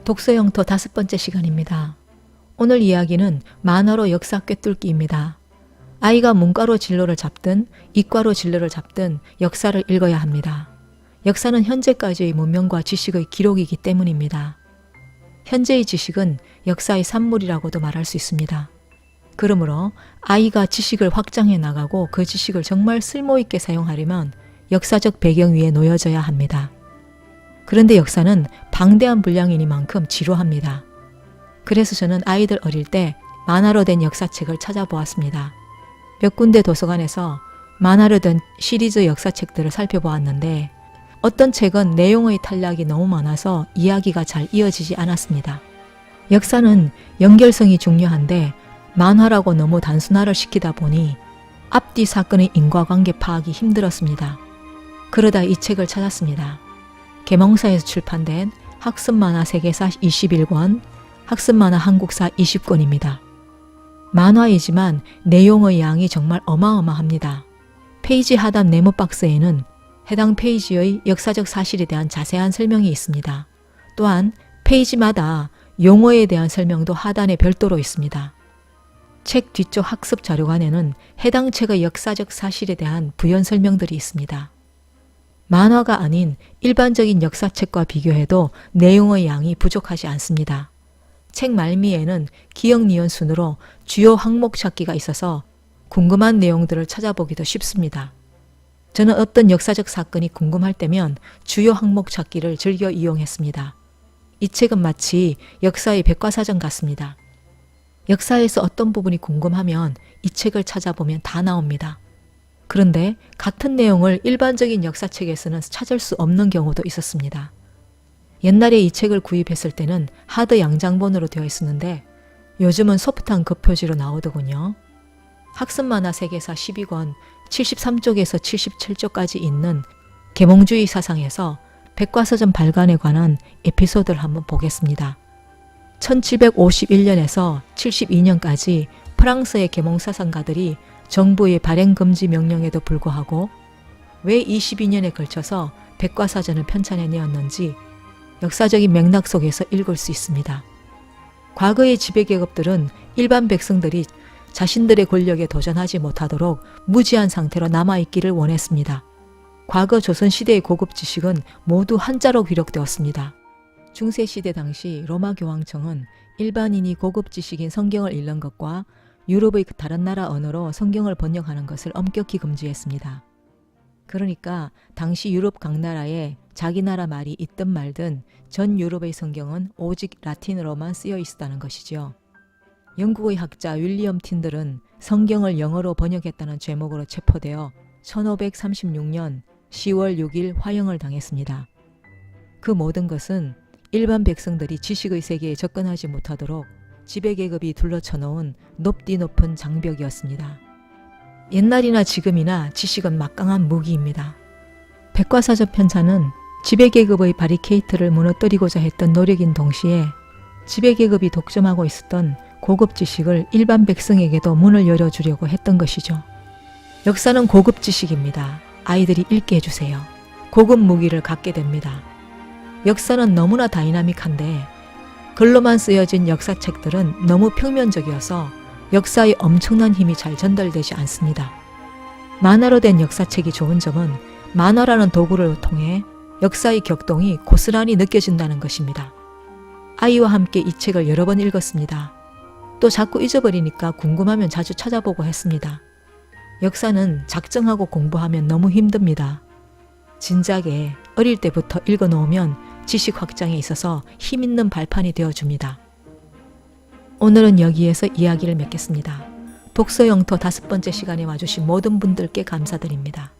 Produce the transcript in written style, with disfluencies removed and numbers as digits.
독서 영토 5번째 시간입니다. 오늘 이야기는 만화로 역사 꿰뚫기입니다. 아이가 문과로 진로를 잡든 이과로 진로를 잡든 역사를 읽어야 합니다. 역사는 현재까지의 문명과 지식의 기록이기 때문입니다. 현재의 지식은 역사의 산물이라고도 말할 수 있습니다. 그러므로 아이가 지식을 확장해 나가고 그 지식을 정말 쓸모있게 사용하려면 역사적 배경 위에 놓여져야 합니다. 그런데 역사는 방대한 분량이니만큼 지루합니다. 그래서 저는 아이들 어릴 때 만화로 된 역사책을 찾아보았습니다. 몇 군데 도서관에서 만화로 된 시리즈 역사책들을 살펴보았는데 어떤 책은 내용의 탄락이 너무 많아서 이야기가 잘 이어지지 않았습니다. 역사는 연결성이 중요한데 만화라고 너무 단순화를 시키다 보니 앞뒤 사건의 인과관계 파악이 힘들었습니다. 그러다 이 책을 찾았습니다. 계몽사에서 출판된 학습만화 세계사 21권, 학습만화 한국사 20권입니다. 만화이지만 내용의 양이 정말 어마어마합니다. 페이지 하단 네모 박스에는 해당 페이지의 역사적 사실에 대한 자세한 설명이 있습니다. 또한 페이지마다 용어에 대한 설명도 하단에 별도로 있습니다. 책 뒤쪽 학습 자료관에는 해당 책의 역사적 사실에 대한 부연 설명들이 있습니다. 만화가 아닌 일반적인 역사책과 비교해도 내용의 양이 부족하지 않습니다. 책 말미에는 기억 니은 순으로 주요 항목 찾기가 있어서 궁금한 내용들을 찾아보기도 쉽습니다. 저는 어떤 역사적 사건이 궁금할 때면 주요 항목 찾기를 즐겨 이용했습니다. 이 책은 마치 역사의 백과사전 같습니다. 역사에서 어떤 부분이 궁금하면 이 책을 찾아보면 다 나옵니다. 그런데 같은 내용을 일반적인 역사책에서는 찾을 수 없는 경우도 있었습니다. 옛날에 이 책을 구입했을 때는 하드 양장본으로 되어 있었는데 요즘은 소프트한 급표지로 나오더군요. 학습만화 세계사 12권 73쪽에서 77쪽까지 있는 계몽주의 사상에서 백과사전 발간에 관한 에피소드를 한번 보겠습니다. 1751년에서 72년까지 프랑스의 계몽사상가들이 정부의 발행금지 명령에도 불구하고 왜 22년에 걸쳐서 백과사전을 편찬해내었는지 역사적인 맥락 속에서 읽을 수 있습니다. 과거의 지배계급들은 일반 백성들이 자신들의 권력에 도전하지 못하도록 무지한 상태로 남아있기를 원했습니다. 과거 조선시대의 고급 지식은 모두 한자로 기록되었습니다. 중세시대 당시 로마 교황청은 일반인이 고급 지식인 성경을 읽는 것과 유럽의 다른 나라 언어로 성경을 번역하는 것을 엄격히 금지했습니다. 그러니까 당시 유럽 각 나라에 자기 나라 말이 있든 말든 전 유럽의 성경은 오직 라틴어로만 쓰여 있었다는 것이죠. 영국의 학자 윌리엄 틴들은 성경을 영어로 번역했다는 죄목으로 체포되어 1536년 10월 6일 화형을 당했습니다. 그 모든 것은 일반 백성들이 지식의 세계에 접근하지 못하도록 지배계급이 둘러쳐놓은 높디 높은 장벽이었습니다. 옛날이나 지금이나 지식은 막강한 무기입니다. 백과사전 편찬은 지배계급의 바리케이트를 무너뜨리고자 했던 노력인 동시에 지배계급이 독점하고 있었던 고급 지식을 일반 백성에게도 문을 열어주려고 했던 것이죠. 역사는 고급 지식입니다. 아이들이 읽게 해주세요. 고급 무기를 갖게 됩니다. 역사는 너무나 다이나믹한데 글로만 쓰여진 역사책들은 너무 평면적이어서 역사의 엄청난 힘이 잘 전달되지 않습니다. 만화로 된 역사책이 좋은 점은 만화라는 도구를 통해 역사의 격동이 고스란히 느껴진다는 것입니다. 아이와 함께 이 책을 여러 번 읽었습니다. 또 자꾸 잊어버리니까 궁금하면 자주 찾아보고 했습니다. 역사는 작정하고 공부하면 너무 힘듭니다. 진작에 어릴 때부터 읽어놓으면 지식 확장에 있어서 힘있는 발판이 되어줍니다. 오늘은 여기에서 이야기를 맺겠습니다. 독서 영토 5번째 시간에 와주신 모든 분들께 감사드립니다.